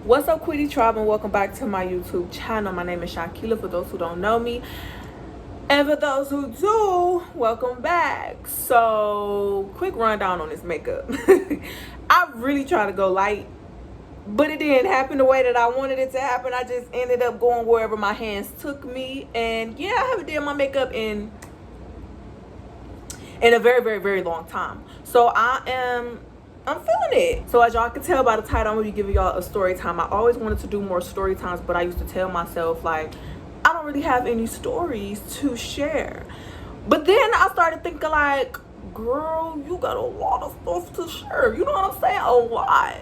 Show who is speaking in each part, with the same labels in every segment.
Speaker 1: What's up, Kweety Tribe, and welcome back to my YouTube channel. My name is Shakila, for those who don't know me. And for those who do, welcome back. So, quick rundown on this makeup. I really tried to go light, but it didn't happen the way that I wanted it to happen. I just ended up going wherever my hands took me. And yeah, I haven't done my makeup in a very, very, very long time. So I'm feeling it. So as y'all can tell by the title, I'm gonna be giving y'all a story time. I always wanted to do more story times, but I used to tell myself, like, I don't really have any stories to share. But then I started thinking, like, girl, you got a lot of stuff to share. You know what I'm saying? A lot.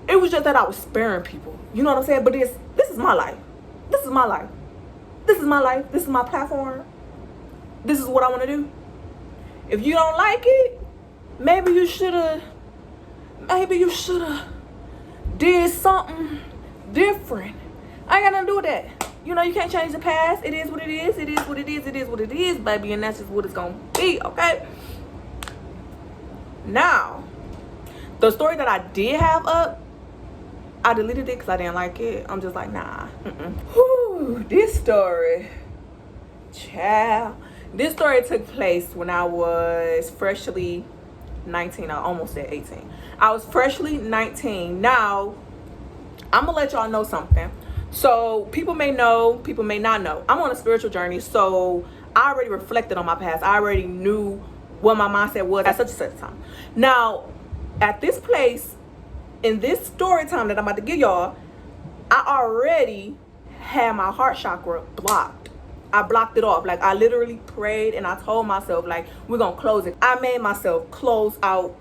Speaker 1: It was just that I was sparing people. You know what I'm saying? But this is my life. This is my life. This is my life. This is my platform. This is what I want to do. If you don't like it, maybe you should have did something different. I ain't got nothing to do with that. You know, you can't change the past. It is what it is. It is what it is. It is what it is, baby. And that's just what it's going to be, okay? Now, the story that I did have up, I deleted it because I didn't like it. I'm just like, nah. Whew, this story, child. This story took place when I was freshly 19. I almost said 18. I was freshly 19. Now, I'm gonna let y'all know something. So people may know, people may not know. I'm on a spiritual journey, so I already reflected on my past. I already knew what my mindset was at such and such a time. Now, at this place, in this story time that I'm about to give y'all, I already had my heart chakra blocked. I blocked it off. Like, I literally prayed and I told myself, like, we're gonna close it. I made myself close out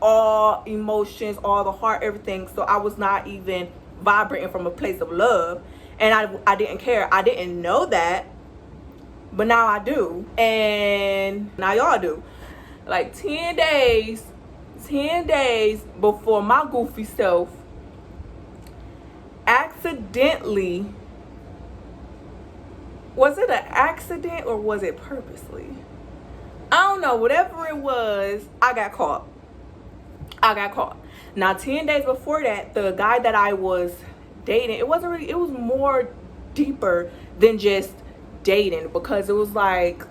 Speaker 1: all emotions, all the heart, everything. So I was not even vibrating from a place of love. And I didn't care. I didn't know that. But now I do. And now y'all do. Like 10 days before my goofy self accidentally, was it an accident or was it purposely? I don't know. Whatever it was, I got caught. Now, 10 days before that, the guy that I was dating, it was more deeper than just dating, because it was like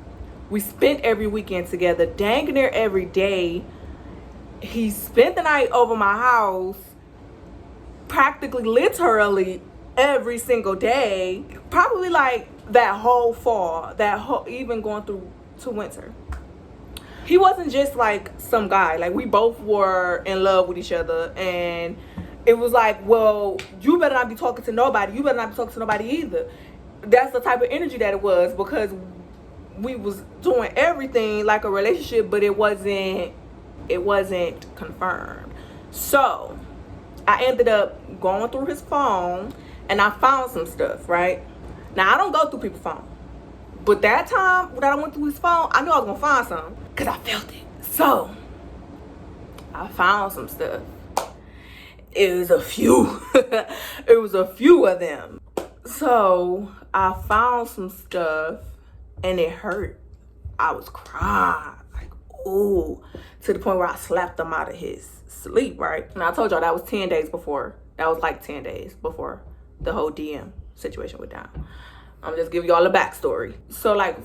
Speaker 1: we spent every weekend together, dang near every day. He spent the night over my house practically, literally every single day, probably like that whole fall, even going through to winter. He wasn't just like some guy. Like, we both were in love with each other, and it was like, well, you better not be talking to nobody. You better not be talking to nobody either. That's the type of energy that it was, because we was doing everything like a relationship, but it wasn't confirmed. So I ended up going through his phone and I found some stuff, right? Now, I don't go through people's phone, but that time that I went through his phone, I knew I was gonna find something, because I felt it. So I found some stuff. It was a few. It was a few of them. So I found some stuff and it hurt. I was crying, like, ooh, to the point where I slapped him out of his sleep, right? And I told y'all that was 10 days before. That was like 10 days before the whole DM situation went down. I'm just giving y'all a backstory. So like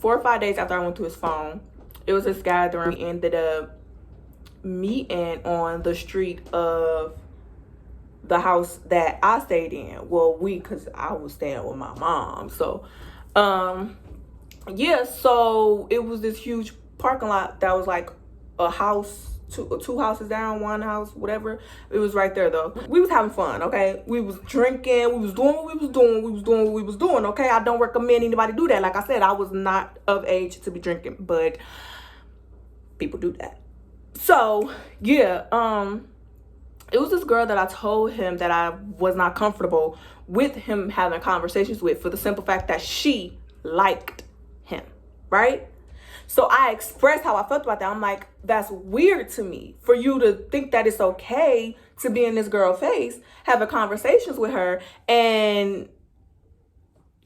Speaker 1: 4 or 5 days after I went to his phone, it was this gathering. We ended up meeting on the street of the house that I stayed in. Well, because I was staying with my mom. So, yeah, so it was this huge parking lot that was like a house, two houses down, one house, whatever. It was right there, though. We was having fun, okay? We was drinking, we was doing what we was doing, okay? I don't recommend anybody do that. Like I said, I was not of age to be drinking, but people do that. So, yeah, it was this girl that I told him that I was not comfortable with him having conversations with, for the simple fact that she liked him, right? So I expressed how I felt about that. I'm like, that's weird to me for you to think that it's okay to be in this girl's face, having conversations with her, and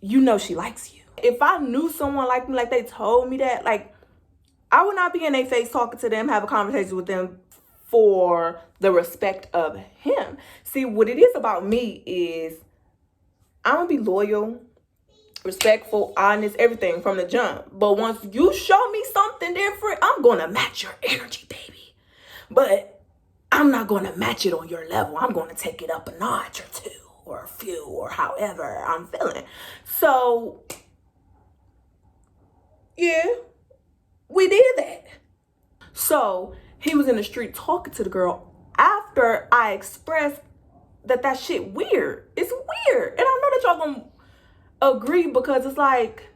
Speaker 1: you know she likes you. If I knew someone like me, like they told me that, like, I would not be in their face talking to them, having conversations with them for the respect of him. See, what it is about me is I'm gonna be loyal, respectful, honest, everything from the jump. But once you show me something different, I'm gonna match your energy, baby. But I'm not gonna match it on your level. I'm gonna take it up a notch or two or a few or however I'm feeling. So yeah, we did that. So he was in the street talking to the girl after I expressed that shit weird. It's weird. And I know that y'all gonna agree because it's like,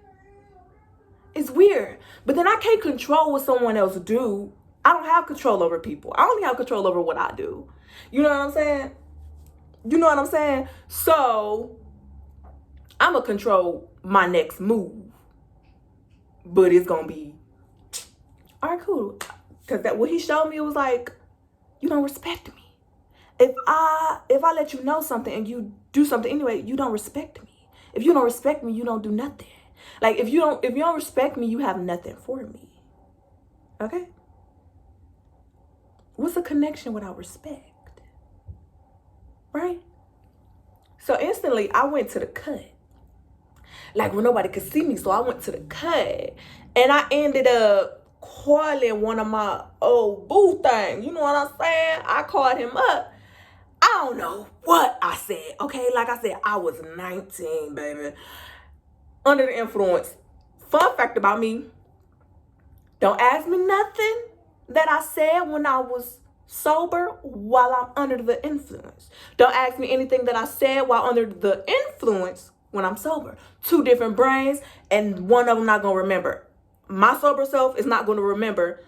Speaker 1: it's weird. But then I can't control what someone else do. I don't have control over people. I only have control over what I do. You know what I'm saying? You know what I'm saying? So I'm gonna control my next move. But it's gonna be, all right, cool. Because that what he showed me, it was like, you don't respect me. If I let you know something and you do something anyway, you don't respect me. If you don't respect me, you don't do nothing. Like if you don't respect me, you have nothing for me. Okay? What's a connection without respect? Right? So instantly I went to the cut. Like when nobody could see me, so I went to the cut. And I ended up calling one of my old boo things. You know what I'm saying? I called him up. I don't know what I said, okay? Like I said, I was 19, baby. Under the influence. Fun fact about me, don't ask me nothing that I said when I was sober while I'm under the influence. Don't ask me anything that I said while under the influence when I'm sober. Two different brains, and one of them not going to remember. My sober self is not going to remember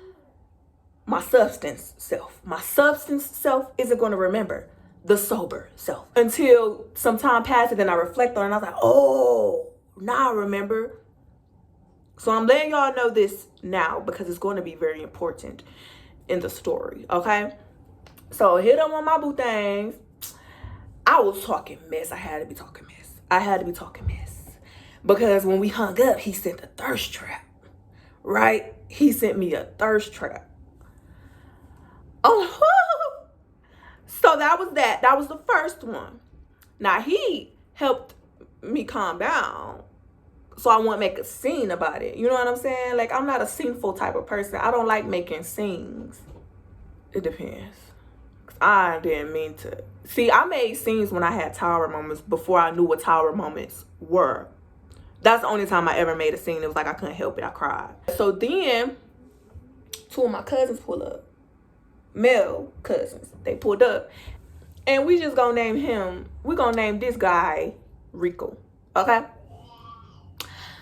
Speaker 1: my substance self. My substance self isn't going to remember the sober self until some time passes. Then I reflect on it and I was like, oh, now I remember. So I'm letting y'all know this now because it's going to be very important in the story, okay? So hit him on my boo things. I was talking mess. I had to be talking mess. Because when we hung up, he sent a thirst trap, right? He sent me a thirst trap. Oh, so that was that. That was the first one. Now, he helped me calm down so I won't make a scene about it. You know what I'm saying? Like, I'm not a sceneful type of person. I don't like making scenes. It depends. I didn't mean to. See, I made scenes when I had tower moments before I knew what tower moments were. That's the only time I ever made a scene. It was like I couldn't help it. I cried. So then, two of my cousins pull up. Male cousins. They pulled up. And we just gonna name him. We're gonna name this guy Rico. Okay?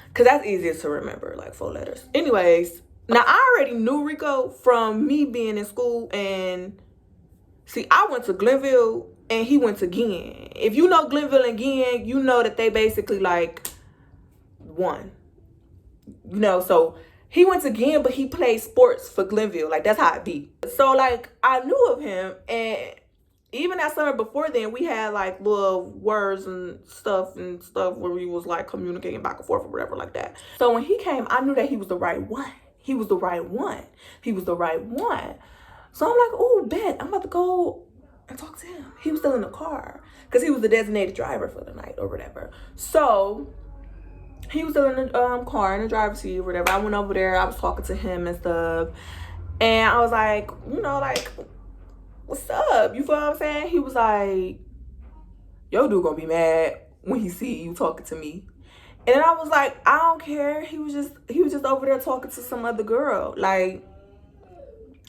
Speaker 1: Because that's easiest to remember, like 4 letters. Anyways, now I already knew Rico from me being in school. And see, I went to Glenville and he went to Ginn. If you know Glenville and Ginn, you know that they basically like one. You know, so he went to Ginn, but he played sports for Glenville. Like, that's how it be. So, like, I knew of him. And even that summer before then, we had, like, little words and stuff where we was, like, communicating back and forth or whatever like that. So, when he came, I knew that he was the right one. He was the right one. He was the right one. So, I'm like, oh, bet. I'm about to go and talk to him. He was still in the car because he was the designated driver for the night or whatever. So he was still in the car in the driver's seat or whatever. I went over there. I was talking to him and stuff. And I was like, you know, like, what's up? You feel what I'm saying? He was like, yo, dude gonna be mad when he see you talking to me. And then I was like, I don't care. He was just over there talking to some other girl. Like,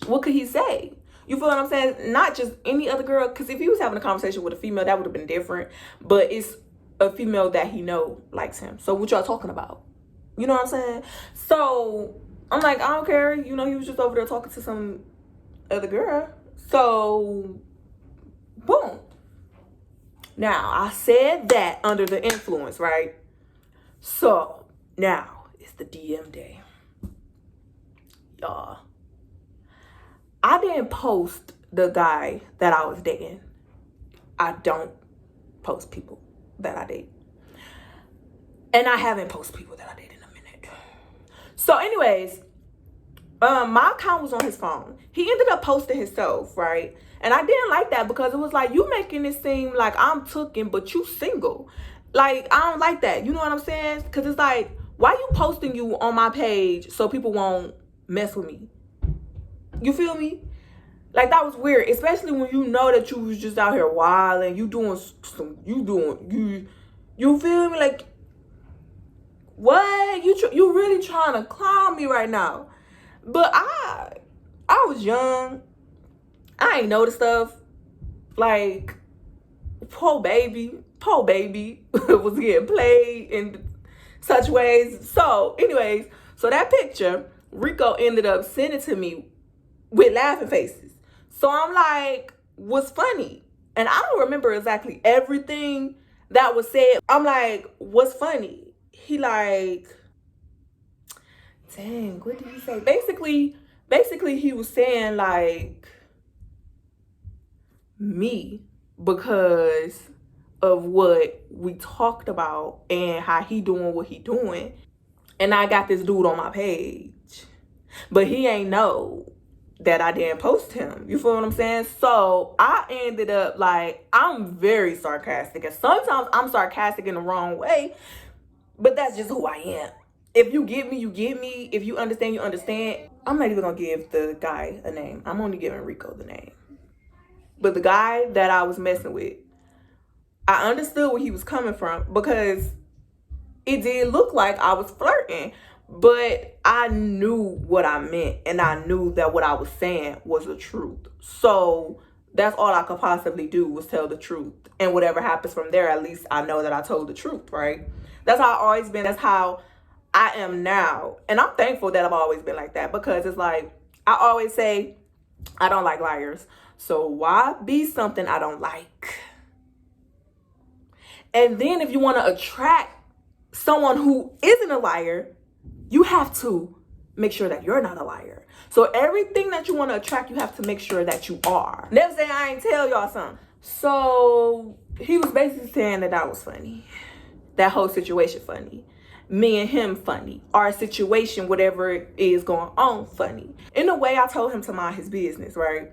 Speaker 1: what could he say? You feel what I'm saying? Not just any other girl. Because if he was having a conversation with a female, that would have been different. But it's a female that he know likes him. So what y'all talking about? You know what I'm saying? So I'm like, I don't care. You know, he was just over there talking to some other girl. So, boom. Now, I said that under the influence, right? So, now, it's the DM day. Y'all. I didn't post the guy that I was dating. I don't post people that I date. And I haven't posted people that I date in a minute. So anyways, My account was on his phone. He ended up posting himself, right? And I didn't like that because it was like, you making it seem like I'm tooken, but you single. Like, I don't like that. You know what I'm saying? Because it's like, why you posting you on my page so people won't mess with me? You feel me? Like, that was weird, especially when you know that you was just out here wilding, you feel me? Like, what? You really trying to clown me right now? But I was young. I ain't know the stuff. Like, poor baby was getting played in such ways. So, anyways, so that picture, Rico ended up sending to me with laughing faces. So I'm like, what's funny? And I don't remember exactly everything that was said. I'm like, what's funny? He like, dang, what did he say? Basically he was saying like, me, because of what we talked about and how he doing what he doing. And I got this dude on my page, but he ain't know that I didn't post him. You feel what I'm saying? So I ended up like, I'm very sarcastic, and sometimes I'm sarcastic in the wrong way, but that's just who I am. If you get me, you get me. If you understand, you understand. I'm not even gonna give the guy a name. I'm only giving Rico the name. But the guy that I was messing with, I understood where he was coming from, because it did look like I was flirting, but I knew what I meant, and I knew that what I was saying was the truth. So that's all I could possibly do, was tell the truth. And whatever happens from there, at least I know that I told the truth, right? That's how I've always been. That's how I am now. And I'm thankful that I've always been like that, because it's like, I always say, I don't like liars. So why be something I don't like? And then if you want to attract someone who isn't a liar, you have to make sure that you're not a liar. So everything that you want to attract, you have to make sure that you are. Never say I ain't tell y'all something. So he was basically saying that I was funny. That whole situation funny. Me and him funny. Our situation, whatever is going on, funny. In a way, I told him to mind his business, right?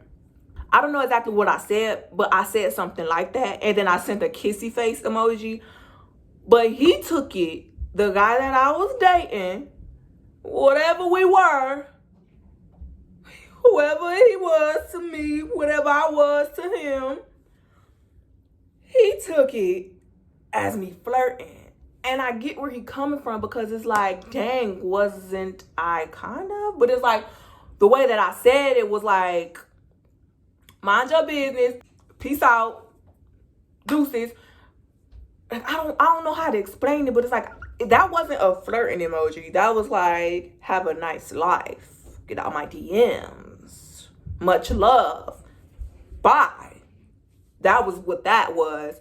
Speaker 1: I don't know exactly what I said, but I said something like that. And then I sent a kissy face emoji. But he took it, the guy that I was dating, whatever we were, whoever he was to me, whatever I was to him, he took it as me flirting. And I get where he coming from, because it's like, dang, wasn't I kind of? But it's like, the way that I said it was like, mind your business, peace out, deuces. Like, I don't know how to explain it, but it's like, that wasn't a flirting emoji. That was like, have a nice life. Get out my DMs. Much love. Bye. That was what that was.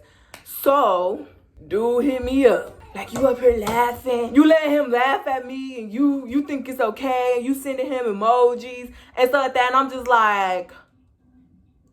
Speaker 1: So, dude hit me up. Like, you up here laughing. You let him laugh at me, and you think it's okay. You sending him emojis and stuff like that. And I'm just like,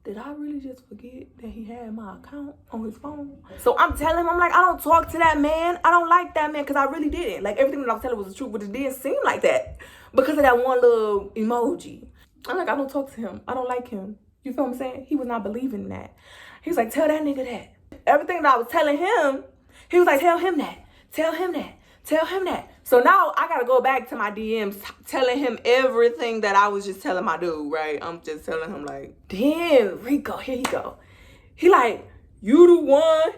Speaker 1: did I really just forget that he had my account on his phone? So I'm telling him, I'm like, I don't talk to that man. I don't like that man, because I really didn't. Like, everything that I was telling was the truth, but it didn't seem like that because of that one little emoji. I'm like, I don't talk to him. I don't like him. You feel what I'm saying? He was not believing that. He was like, tell that nigga that. Everything that I was telling him, he was like, tell him that. Tell him that. Tell him that. So now I got to go back to my DMs telling him everything that I was just telling my dude, right? I'm just telling him like, damn, Rico, here you go. He like, you the one?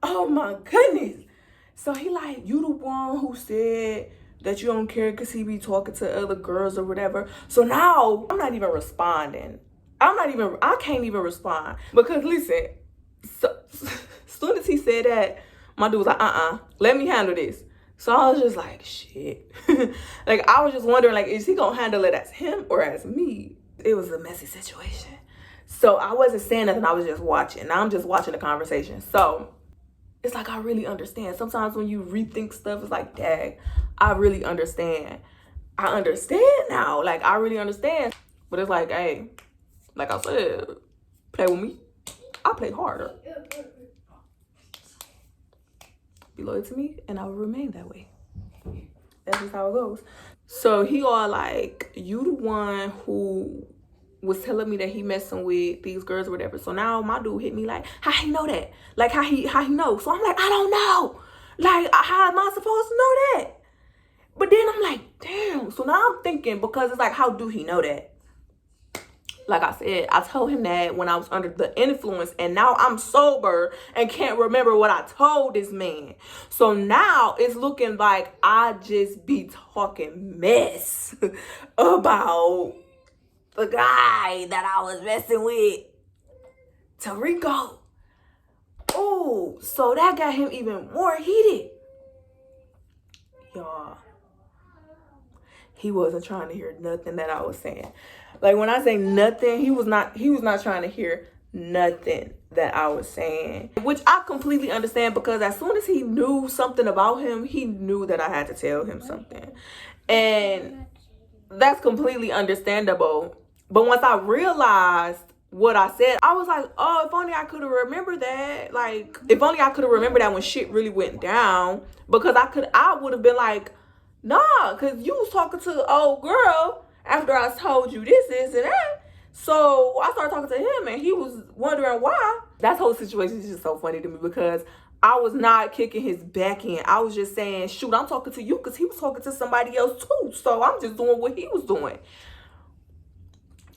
Speaker 1: Oh my goodness. So he like, you the one who said that you don't care because he be talking to other girls or whatever. So now I'm not even responding. I can't even respond. Because listen, so soon as he said that, my dude was like, let me handle this. So I was just like, shit. Like, I was just wondering, like, is he gonna handle it as him or as me? It was a messy situation. So I wasn't saying nothing, I was just watching. Now I'm just watching the conversation. So it's like, I really understand. Sometimes when you rethink stuff, it's like, dang, I really understand. I understand now. Like, I really understand. But it's like, hey, like I said, play with me, I play harder. Be loyal to me, and I will remain that way. That's That's just how it goes. So he all like, you the one who was telling me that he messing with these girls or whatever. So now my dude hit me like, how he know that? Like how he know? So I'm like, I don't know. Like, how am I supposed to know that? But then I'm like, damn. So now I'm thinking, because it's like, how do he know that? Like I said, I told him that when I was under the influence, and now I'm sober and can't remember what I told this man. So now it's looking like I just be talking mess about the guy that I was messing with, Tarico. Oh, so that got him even more heated. Y'all, he wasn't trying to hear nothing that I was saying. Like, when I say nothing, he was not trying to hear nothing that I was saying, which I completely understand, because as soon as he knew something about him, he knew that I had to tell him something. And that's completely understandable. But once I realized what I said, I was like, oh, if only I could have remembered that. Like, if only I could have remembered that when shit really went down, because I would have been like, nah, because you was talking to the old girl after I told you this, and that. So I started talking to him, and he was wondering why. That whole situation is just so funny to me, because I was not kicking his back in. I was just saying, shoot, I'm talking to you, because he was talking to somebody else too. So I'm just doing what he was doing.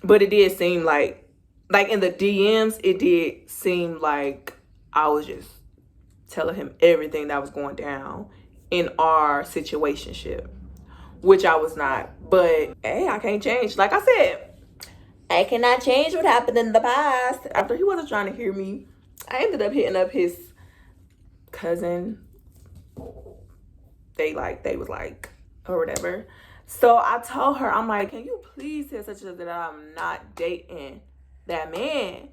Speaker 1: But it did seem like in the DMs, it did seem like I was just telling him everything that was going down in our situationship, which I was not. But hey, I can't change. Like I said, I cannot change what happened in the past. After he wasn't trying to hear me, I ended up hitting up his cousin. They was like, or whatever. So I told her, I'm like, can you please tell such and that I'm not dating that man?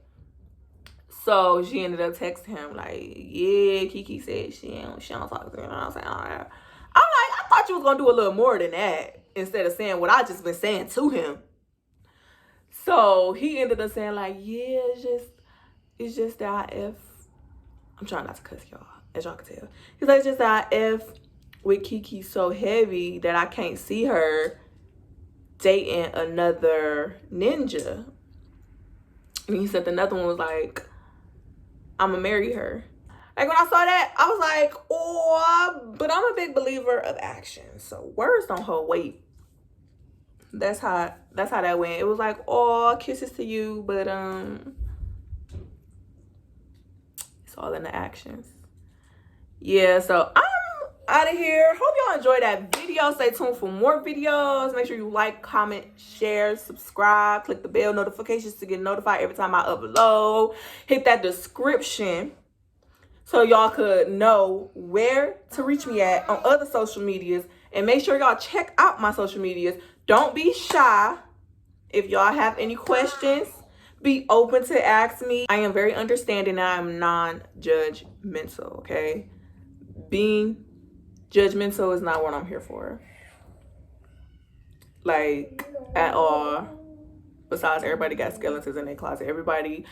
Speaker 1: So she ended up texting him like, yeah, Kiki said she don't talk to him. And I was like, all right. I'm like, I thought you was gonna do a little more than that, instead of saying what I just been saying to him. So he ended up saying like, yeah, it's just that I'm trying not to cuss y'all, as y'all can tell. He's like, it's just that if with Kiki so heavy that I can't see her dating another ninja. And he said another one was like, I'ma marry her. Like, when I saw that, I was like, oh, but I'm a big believer of action. So words don't hold weight. That's how that went. It was like, oh, kisses to you, but it's all in the actions. Yeah, so I'm out of here. Hope y'all enjoyed that video. Stay tuned for more videos. Make sure you like, comment, share, subscribe, click the bell notifications to get notified every time I upload. Hit that description so y'all could know where to reach me at on other social medias, and make sure y'all check out my social medias. Don't be shy. If y'all have any questions, be open to ask me. I am very understanding. I am non-judgmental, okay? Being judgmental is not what I'm here for, like, at all. Besides, everybody got skeletons in their closet. Everybody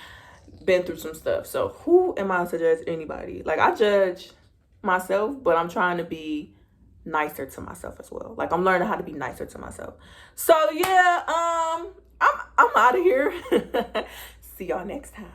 Speaker 1: been through some stuff. So who am I to judge anybody? Like, I judge myself, but I'm trying to be nicer to myself as well. Like, I'm learning how to be nicer to myself. So yeah, I'm out of here. See y'all next time.